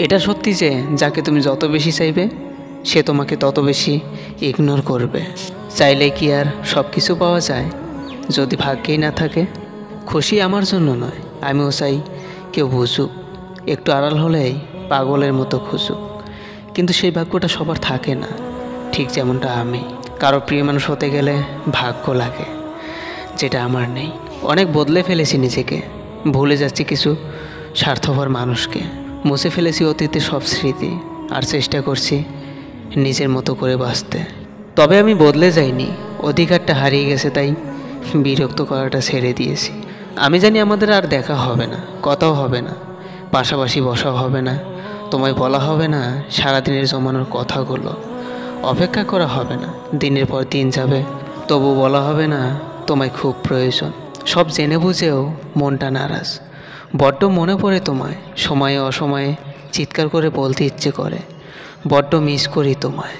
এটা সত্যি যে যাকে তুমি যত বেশি চাইবে সে তোমাকে তত বেশি ইগনোর করবে। চাইলে কি আর সব কিছু পাওয়া যায়? যদি ভাগ্যেই না থাকে। খুশি আমার জন্য নয়, আমিও চাই কেউ বুঝুক, একটু আড়াল হলেই পাগলের মতো খুঁজুক। কিন্তু সেই ভাগ্যটা সবার থাকে না, ঠিক যেমনটা আমি। কারো প্রিয় মানুষ হতে গেলে ভাগ্য লাগে, যেটা আমার নেই। অনেক বদলে ফেলেছি নিজেকে, ভুলে যাচ্ছি কিছু স্বার্থপর মানুষকে, মুছে ফেলেছি অতীতের সব স্মৃতি, আর চেষ্টা করছি নিজের মতো করে বাঁচতে। তবে আমি বদলে যাইনি, অধিকারটা হারিয়ে গেছে, তাই বিরক্ত করাটা ছেড়ে দিয়েছি। আমি জানি আমাদের আর দেখা হবে না, কথাও হবে না, পাশাপাশি বসাও হবে না, তোমায় বলা হবে না সারাদিনের জমানোর কথাগুলো, অপেক্ষা করা হবে না, দিনের পর দিন যাবে তবু বলা হবে না তোমায় খুব প্রয়োজন। সব জেনে বুঝেও মনটা নারাজ, বড্ড মনে পড়ে তোমায়, সময়ে অসময়ে চিৎকার করে বলতে ইচ্ছে করে, বড্ড মিস করি তোমায়।